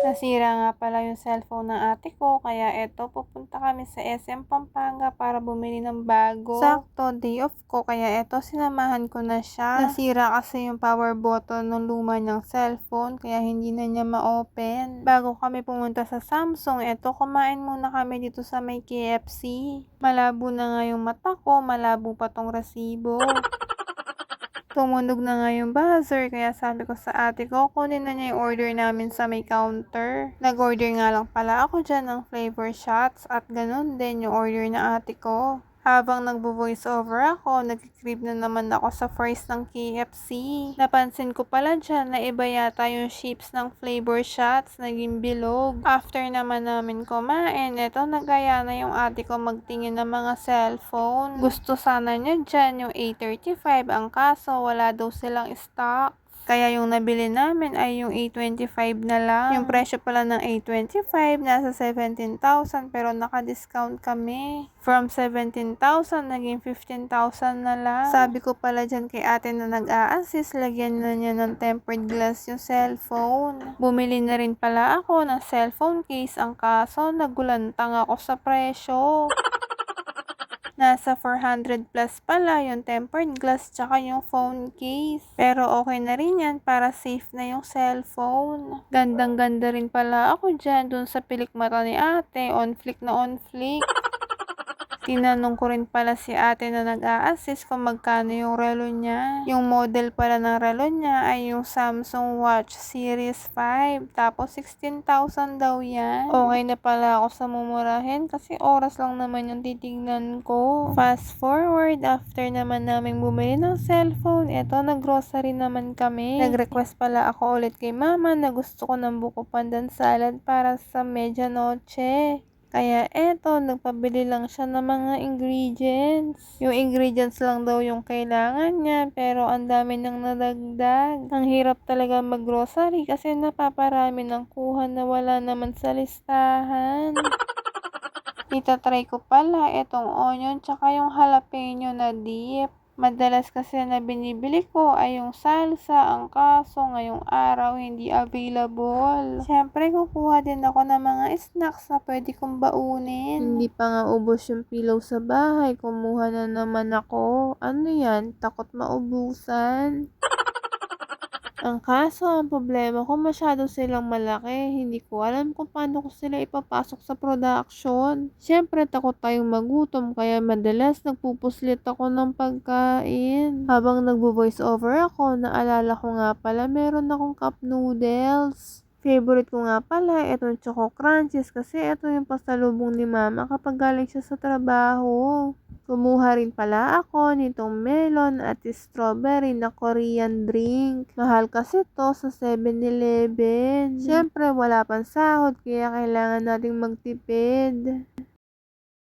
Nasira nga pala yung cellphone ng ate ko, kaya eto pupunta kami sa SM Pampanga para bumili ng bago. Sakto, day off ko, kaya eto sinamahan ko na siya. Nasira kasi yung power button ng luma niyang cellphone, kaya hindi na niya ma-open. Bago kami pumunta sa Samsung, eto kumain muna kami dito sa may KFC. Malabo na nga yung mata ko, malabo pa tong resibo. Tumunog na nga yung buzzer, kaya sabi ko sa ate ko, kunin na niya yung order namin sa may counter. Nag-order nga lang pala ako dyan ng flavor shots at ganun din yung order na ate ko. Habang nagbo-voice over ako, nag-crib na naman ako sa fries ng KFC. Napansin ko pala dyan na iba yata yung shapes ng flavor shots, naging bilog. After naman namin kumain, eto nagaya na yung ate ko magtingin ng mga cellphone. Gusto sana niya dyan yung A35, ang kaso wala daw silang stock. Kaya yung nabili namin ay yung A25 na lang. Yung presyo pala ng A25 nasa 17,000 pero naka-discount kami. From 17,000 naging 15,000 na lang. Sabi ko pala dyan kay ate na nag-a-assist, lagyan na niya ng tempered glass yung cellphone. Bumili na rin pala ako ng cellphone case, ang kaso nagulantang ako sa presyo. Nasa 400 plus pala yung tempered glass tsaka yung phone case. Pero okay na rin yan para safe na yung cellphone. Gandang-ganda rin pala ako dyan dun sa pilik mata ni ate. On flick na on flick. Tinanong ko rin pala si ate na nag-a-assist kung magkano yung relo niya. Yung model pala ng relo niya ay yung Samsung Watch Series 5. Tapos 16,000 daw yan. Okay na pala ako sa mumurahin kasi oras lang naman yung titignan ko. Fast forward, after naman namin bumili ng cellphone, eto nag-grocery naman kami. Nag-request pala ako ulit kay mama na gusto ko ng buko pandan salad para sa medianoche. Kaya eto, nagpabili lang siya ng mga ingredients. Yung ingredients lang daw yung kailangan niya, pero ang dami nang nadagdag. Ang hirap talaga mag-grocery kasi napaparami ng kuha na wala naman sa listahan. Itatry ko pala itong onion tsaka yung jalapeno na dip. Madalas kasi na binibili ko ay yung salsa, ang kaso ngayong araw hindi available. Siyempre kukuha din ako ng mga snacks na pwede kong baunin. Hindi pa nga ubos yung pillow sa bahay, kumuha na naman ako. Ano yan? Takot maubusan. Ang kaso, ang problema ko masyado silang malaki. Hindi ko alam kung paano ko sila ipapasok sa production. Siyempre, takot tayong magutom kaya madalas nagpupuslit ako ng pagkain. Habang nagbo-voice over ako, naalala ko nga pala meron akong cup noodles. Favorite ko nga pala itong Choco Crunchies kasi ito yung pasalubong ni mama kapag galing siya sa trabaho. Kumuha rin pala ako nitong melon at strawberry na Korean drink. Mahal kasi to sa 7-Eleven. Siyempre wala pang sahod kaya kailangan nating magtipid.